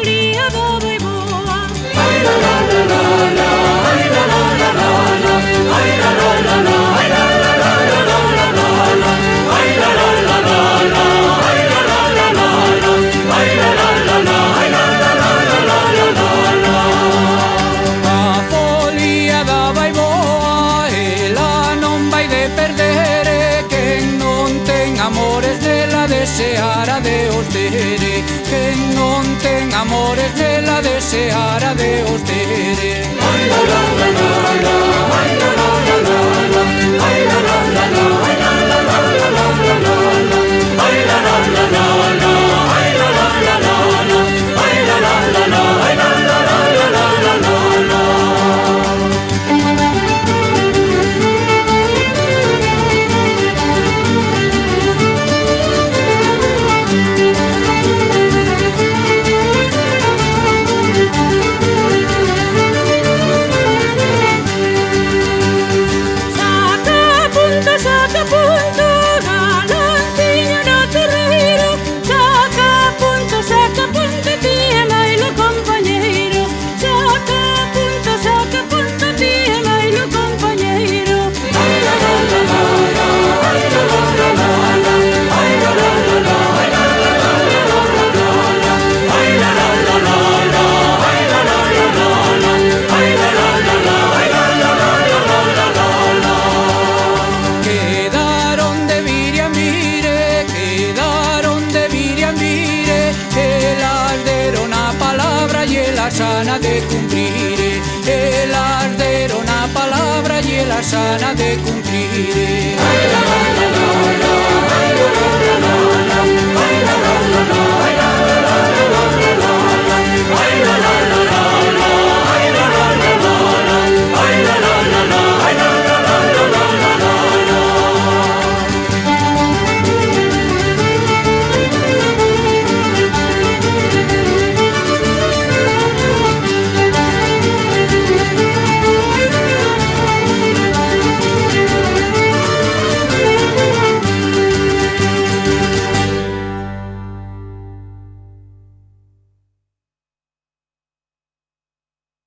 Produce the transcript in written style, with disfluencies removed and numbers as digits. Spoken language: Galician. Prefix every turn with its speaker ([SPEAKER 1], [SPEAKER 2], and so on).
[SPEAKER 1] folia da Baiboa.
[SPEAKER 2] Ai la la la la la, ai la la la la la, ai la la la la, ai la la la la la la la, ai la la la la la, ai la la la la la, ai la la la la, ai la la la la la la.
[SPEAKER 3] A folia da Baiboa ela non vai de perdere, quen non ten amores nela deseara de os dere, quen non ten amores nela deseara de os dere.
[SPEAKER 2] Ai la la la la la, ai la la la la la, ai la la la la, ai la la la la la la, ai la la la la la, ai la la la la la, ai la la la la, ai la la la la la la.
[SPEAKER 1] Saca punto, galanciño no terreiro. Saca punto, tía Lailo compañeiro. Saca punto, tía Lailo compañeiro.
[SPEAKER 2] Ai la la la la la, ai la la la la la, ai la la la la, ai la la la la la la, ai la la la la la, ai la la la la la, ai la la la la, ai la la la la la la.
[SPEAKER 3] Quedaron de Miriam Mire, elas deron a palabra y elas sana de cumplir, elas deron a palabra y elas sana de cumplir.
[SPEAKER 2] Ai la